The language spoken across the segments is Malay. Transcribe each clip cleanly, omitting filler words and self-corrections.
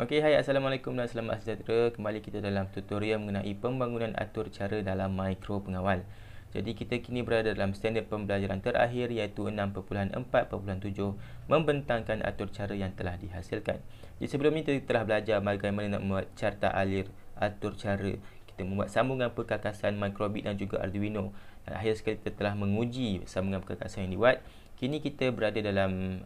Okey, hai, Assalamualaikum dan selamat sejahtera. Kembali kita dalam tutorial mengenai pembangunan atur cara dalam Micro Pengawal. Jadi kita kini berada dalam standard pembelajaran terakhir iaitu 6.4.7 membentangkan atur cara yang telah dihasilkan. Jadi sebelum ini kita telah belajar bagaimana nak membuat carta alir atur cara. Kita membuat sambungan perkakasan Microbit dan juga Arduino. Dan akhir sekali kita telah menguji sambungan perkakasan yang dibuat. Kini kita berada dalam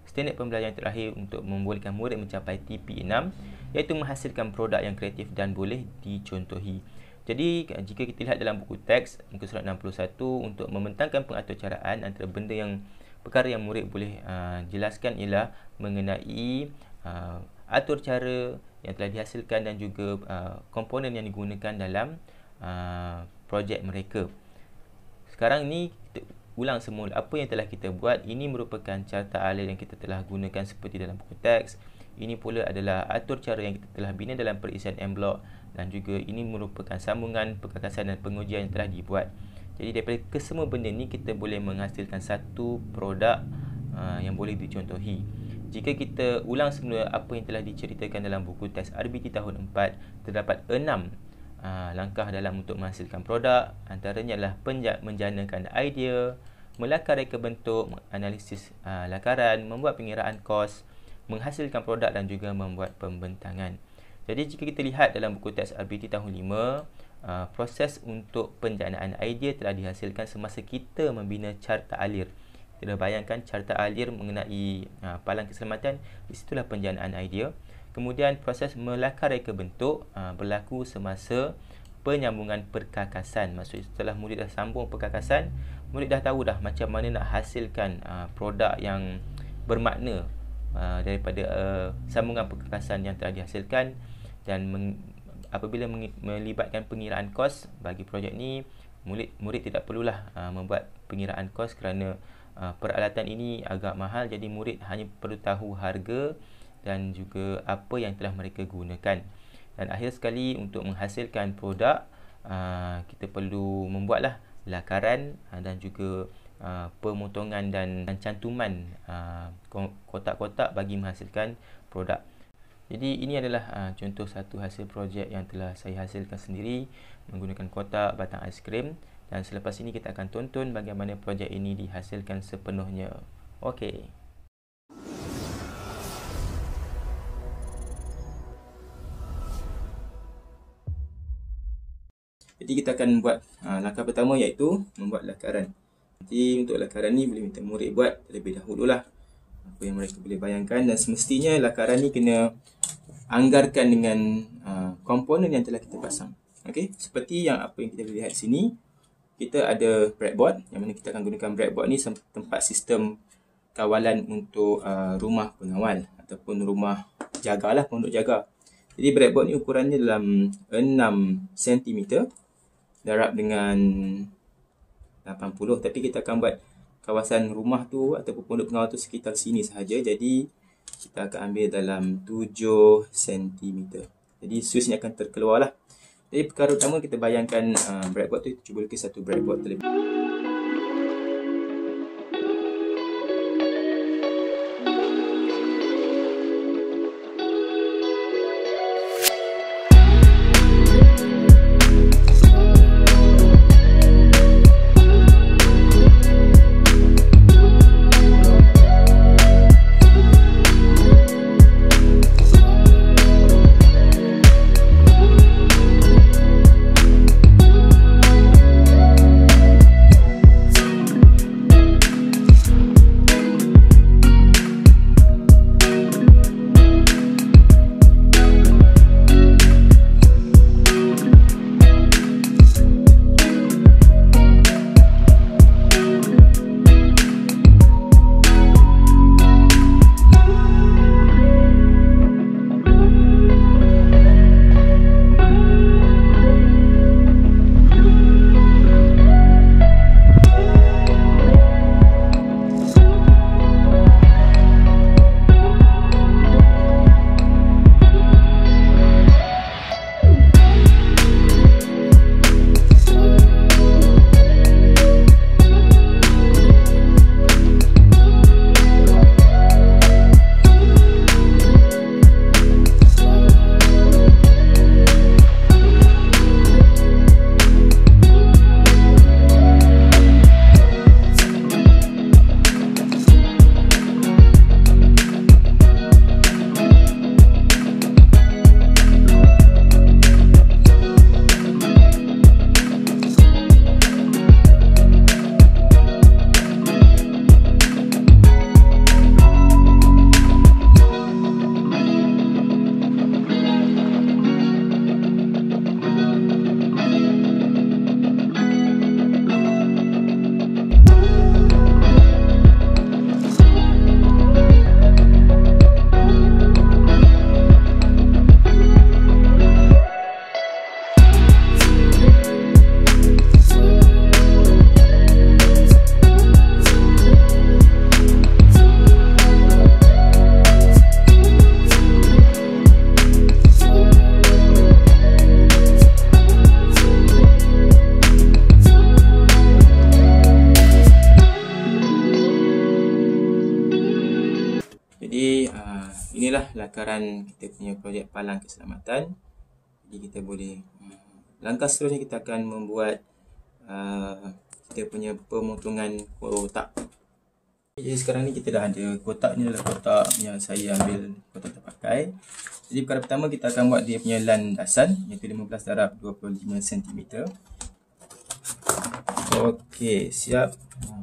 standard pembelajaran terakhir untuk membolehkan murid mencapai TP6, iaitu menghasilkan produk yang kreatif dan boleh dicontohi. Jadi jika kita lihat dalam buku teks muka surat 61, untuk membentangkan pengaturcaraan antara benda yang perkara yang murid boleh jelaskan ialah mengenai atur cara yang telah dihasilkan dan juga komponen yang digunakan dalam projek mereka. Sekarang ni kita ulang semula apa yang telah kita buat. Ini merupakan carta alir yang kita telah gunakan seperti dalam buku teks. Ini pula adalah atur cara yang kita telah bina dalam perisian M-Block, dan juga ini merupakan sambungan perkakasan dan pengujian yang telah dibuat. Jadi daripada kesemua benda ni kita boleh menghasilkan satu produk yang boleh dicontohi. Jika kita ulang semula apa yang telah diceritakan dalam buku teks RBT tahun 4, terdapat 6 langkah dalam untuk menghasilkan produk. Antaranya adalah menjanakan idea, melakar reka bentuk, analisis lakaran, membuat pengiraan kos, menghasilkan produk dan juga membuat pembentangan. Jadi jika kita lihat dalam buku teks RBT tahun 5, proses untuk penjanaan idea telah dihasilkan semasa kita membina carta alir. Kita bayangkan carta alir mengenai palang keselamatan, di situlah penjanaan idea. Kemudian proses melakar reka bentuk berlaku semasa penyambungan perkakasan. Maksudnya setelah murid dah sambung perkakasan, murid dah tahu dah macam mana nak hasilkan produk yang bermakna daripada sambungan perkakasan yang telah dihasilkan. Dan apabila melibatkan pengiraan kos bagi projek ni, murid tidak perlulah membuat pengiraan kos kerana peralatan ini agak mahal. Jadi murid hanya perlu tahu harga dan juga apa yang telah mereka gunakan. Dan akhir sekali, untuk menghasilkan produk, kita perlu membuatlah lakaran dan juga pemotongan dan cantuman kotak-kotak bagi menghasilkan produk. Jadi ini adalah contoh satu hasil projek yang telah saya hasilkan sendiri menggunakan kotak batang aiskrim. Dan selepas ini kita akan tonton bagaimana projek ini dihasilkan sepenuhnya. Okey. Jadi kita akan buat langkah pertama, iaitu membuat lakaran. Jadi untuk lakaran ni boleh minta murid buat terlebih dahululah apa yang mereka boleh bayangkan. Dan semestinya lakaran ni kena anggarkan dengan komponen yang telah kita pasang. Okey, seperti yang apa yang kita boleh lihat sini, kita ada breadboard, yang mana kita akan gunakan breadboard ni tempat sistem kawalan untuk rumah pengawal ataupun rumah jagalah, pondok jaga. Jadi breadboard ni ukurannya dalam 6 cm, darab dengan 80, tapi kita akan buat kawasan rumah tu ataupun pondok pengawal tu sekitar sini sahaja. Jadi kita akan ambil dalam 7 cm. Jadi switch ni akan terkeluar lah. Jadi perkara utama, kita bayangkan breadboard tu, cuba lukis satu breadboard terlebih. inilah lakaran kita punya projek palang keselamatan. Jadi kita boleh langkah seterusnya kita akan membuat kita punya pemotongan kotak. Jadi sekarang ni kita dah ada kotak ni, adalah kotak yang saya ambil kotak terpakai. Jadi perkara pertama kita akan buat dia punya landasan, iaitu 15 darab 25 cm. Okey, siap.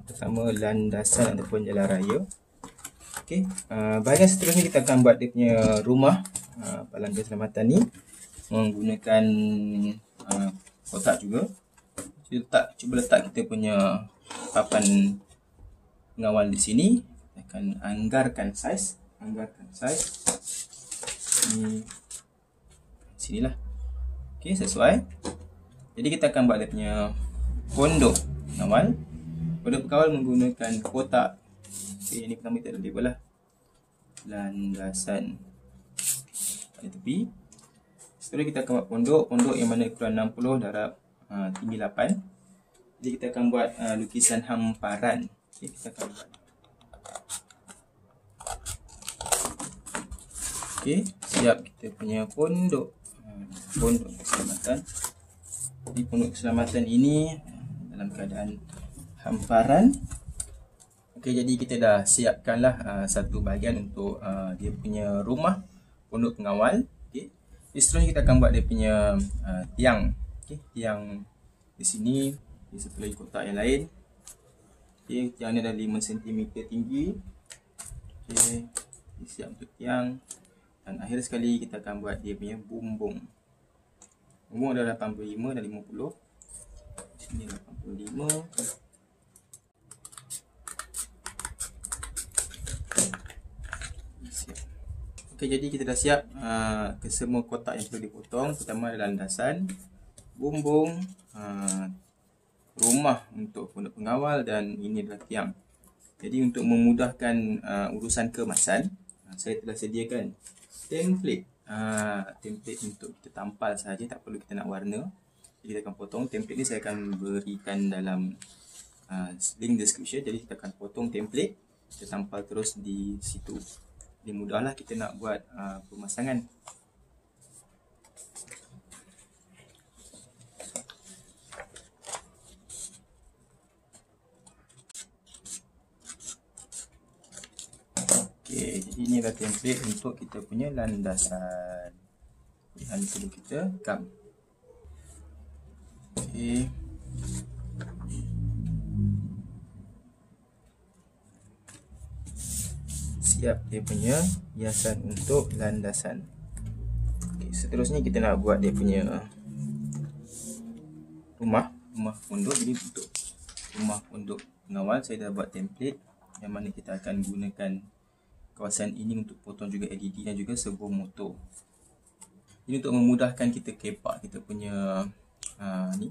Pertama landasan ataupun jalan raya. Okey, bahagian seterusnya kita akan buat dia punya rumah palang keselamatan ni menggunakan kotak juga. Cuba letak kita punya papan pengawal di sini. Kita akan anggarkan saiz ni sinilah. Okey, sesuai. Jadi kita akan buat dia punya pondok pengawal. Pondok pengawal menggunakan kotak. Okey, yang ni pertama kita ada label lah. Landasan pada tepi. Seterusnya kita akan buat pondok yang mana ukuran 60 darab tinggi 8. Jadi kita akan buat lukisan hamparan. Okay, kita akan buat. Okey, siap kita punya pondok keselamatan. Jadi pondok keselamatan ini dalam keadaan hamparan. Okey, jadi kita dah siapkanlah satu bahagian untuk dia punya rumah pondok pengawal. Okey. Seterusnya kita akan buat dia punya tiang. Okey, tiang di sini di sebelah kotak yang lain. Okey, tiang ni dah 5 cm tinggi. Okey, siap untuk tiang. Dan akhir sekali kita akan buat dia punya bumbung. Bumbung adalah 85 dan 50. Sini 85. Siap. Okey, jadi kita dah siap ke semua kotak yang perlu dipotong. Pertama adalah landasan, bumbung, rumah untuk pondok pengawal, dan ini adalah tiang. Jadi untuk memudahkan urusan kemasan, saya telah sediakan template untuk kita tampal saja, tak perlu kita nak warna. Jadi kita akan potong template ni, saya akan berikan dalam link description. Jadi kita akan potong template, kita tampal terus di situ. Jadi mudahlah kita nak buat pemasangan. Okey, jadi ini adalah template untuk kita punya landasan. Yang perlu kita gam. Okey. Siap dia punya hiasan untuk landasan. Okey, seterusnya kita nak buat dia punya rumah pondok. Jadi untuk rumah pondok pengawal saya dah buat template yang mana kita akan gunakan kawasan ini untuk potong juga LED dan juga servo motor. Ini untuk memudahkan kita kepak kita punya ni,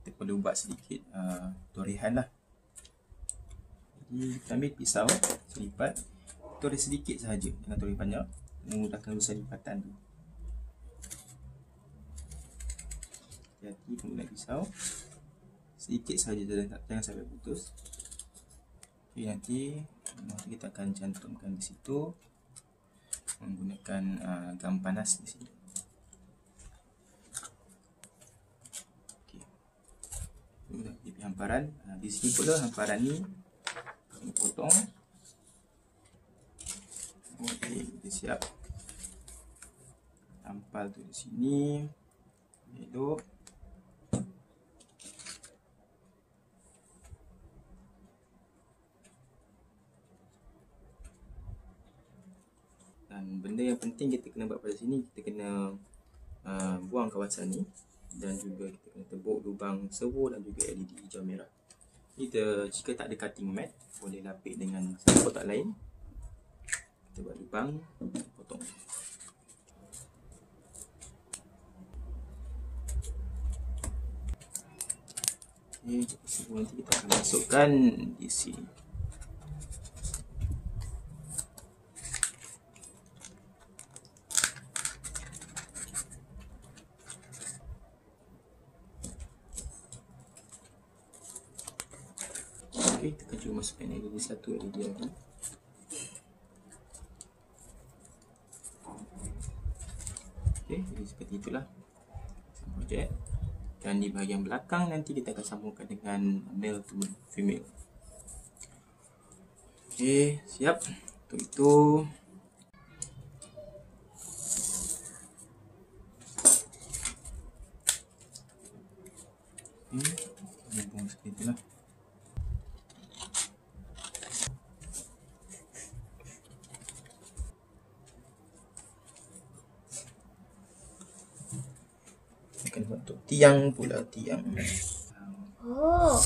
kita perlu buat sedikit torehan lah. Jadi kita ambil pisau, selipat, toreh sedikit sahaja, jangan toreh banyak, memudahkan urusan lipatan tu. Hati-hati menggunakan pisau, sedikit sahaja, jangan sampai putus. Okay, nanti kita akan cantumkan di situ menggunakan gam panas di sini. Okay. Di hamparan, di sini pula hamparan ni kita potong. Okey, kita siap tampal tu di sini. Elok. Dan benda yang penting kita kena buat pada sini, kita kena buang kawasan ni, dan juga kita kena tebuk lubang servo dan juga LED hijau merah. Kita jika tak ada cutting mat, boleh lapik dengan kotak lain. Kita buat lubang, potong. Okey, servo nanti kita akan masukkan di sini. Okey, kita cuba masukkan LED satu LED lagi. Okey, jadi seperti itulah projek. Dan di bahagian belakang nanti kita akan sambungkan dengan male to female. Okey, siap. Untuk itu sambung seperti itulah. Akan buat untuk tiang pula, tiang. Oh.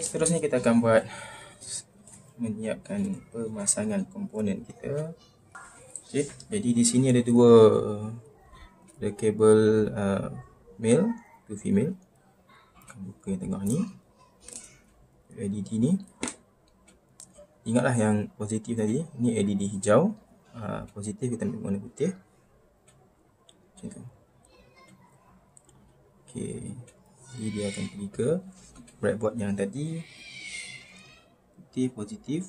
Seterusnya kita akan buat menyiapkan pemasangan komponen kita. Okay. Jadi di sini ada ada kabel male to female. Akan buka yang tengah ni, LED ni. Ingatlah yang positif tadi, ni LED hijau, positif kita ambil warna putih. Macam tu. Okay. Jadi dia akan pergi ke breadboard yang tadi, putih positif.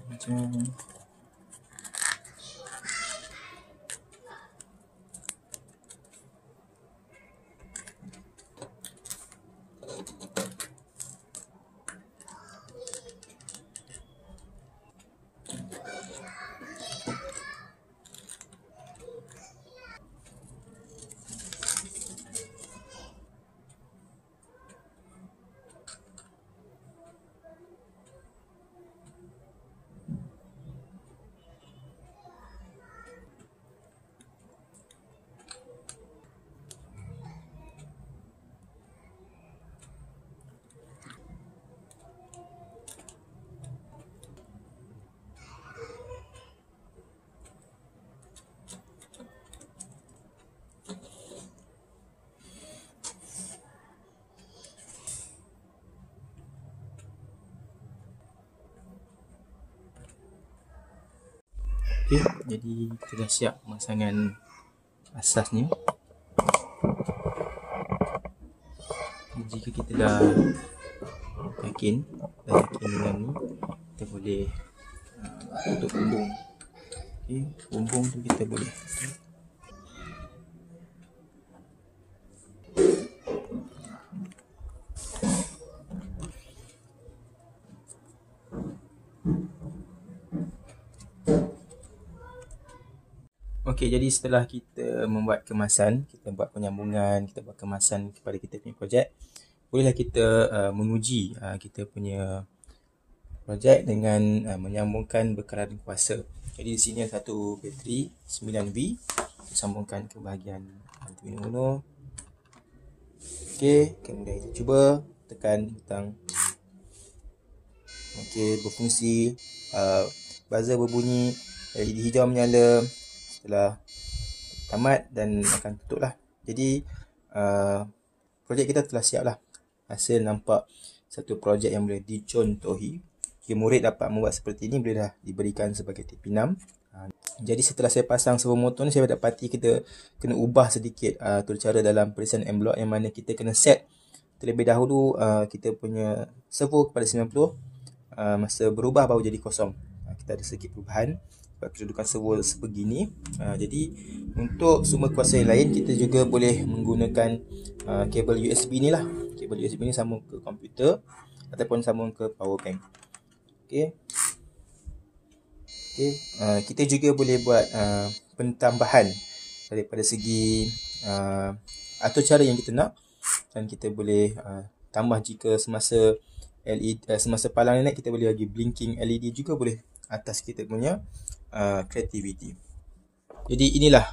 Macam okey, jadi kita dah siap pemasangan asasnya. Jika kita dah yakin dengan ni, kita boleh tutup bumbung. Okey, bumbung tu kita boleh Okey, jadi setelah kita membuat kemasan, kita buat penyambungan, kita buat kemasan kepada kita punya projek, bolehlah kita menguji kita punya projek dengan menyambungkan bekalan kuasa. Jadi di sini ada satu bateri 9V, kita sambungkan ke bahagian Arduino Uno. Okey, kemudian kita cuba tekan butang. Okey, berfungsi, buzzer berbunyi, LED hijau menyala. Setelah tamat dan akan tutup lah. Jadi projek kita telah siap lah. Hasil nampak satu projek yang boleh dicontohi. Jika murid dapat membuat seperti ini, boleh dah diberikan sebagai TP6. Jadi setelah saya pasang servo motor ni, saya dapati kita kena ubah sedikit atur cara dalam perisian M block, yang mana kita kena set terlebih dahulu kita punya servo kepada 90. Masa berubah baru jadi kosong. Kita ada sedikit perubahan kedudukan servo sebegini. Jadi untuk sumber kuasa yang lain, kita juga boleh menggunakan kabel USB ni lah. Kabel USB ni sambung ke komputer ataupun sambung ke power bank. Okey. Kita juga boleh buat pentambahan daripada segi atur cara yang kita nak, dan kita boleh tambah jika semasa LED, semasa palang naik, kita boleh bagi blinking LED juga boleh, atas kita punya creativity. Jadi inilah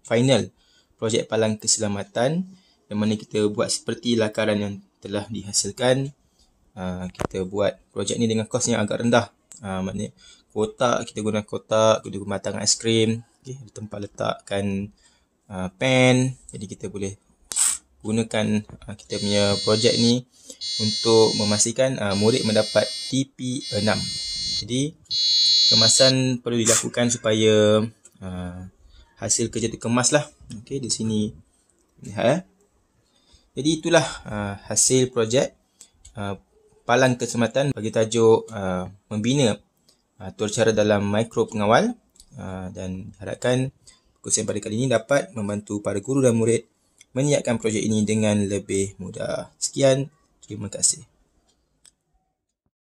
final projek palang keselamatan, yang mana kita buat seperti lakaran yang telah dihasilkan. kita buat projek ni dengan kos yang agak rendah. Maknanya kotak, kita guna kotak, kita guna batangan aiskrim, okay, tempat letakkan pen. Jadi kita boleh gunakan kita punya projek ni untuk memastikan murid mendapat TP6. Jadi kemasan perlu dilakukan supaya hasil kerja tu kemas lah. Okay, di sini lihat. Jadi itulah hasil projek Palang Keselamatan bagi tajuk membina atur cara dalam mikro pengawal, dan diharapkan perkongsian pada kali ini dapat membantu para guru dan murid menyiapkan projek ini dengan lebih mudah. Sekian, terima kasih.